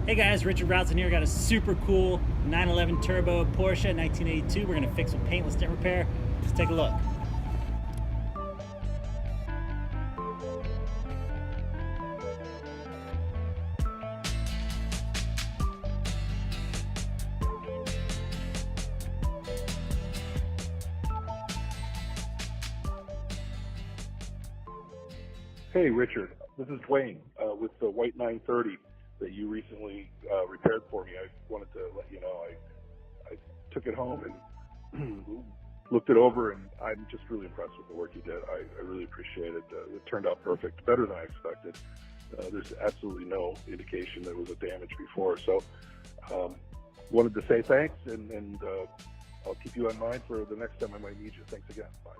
Hey guys, Richard Routson here. Got a super cool 911 Turbo Porsche 1982. We're gonna fix with paintless dent repair. Let's take a look. Hey, Richard. This is Dwayne with the white 930 that you recently repaired for me. I wanted to let you know I took it home and looked it over, and I'm just really impressed with the work you did. I really appreciate it. It turned out perfect, better than I expected. There's absolutely no indication there was a damage before. So wanted to say thanks, and I'll keep you in mind for the next time I might need you. Thanks again. Bye.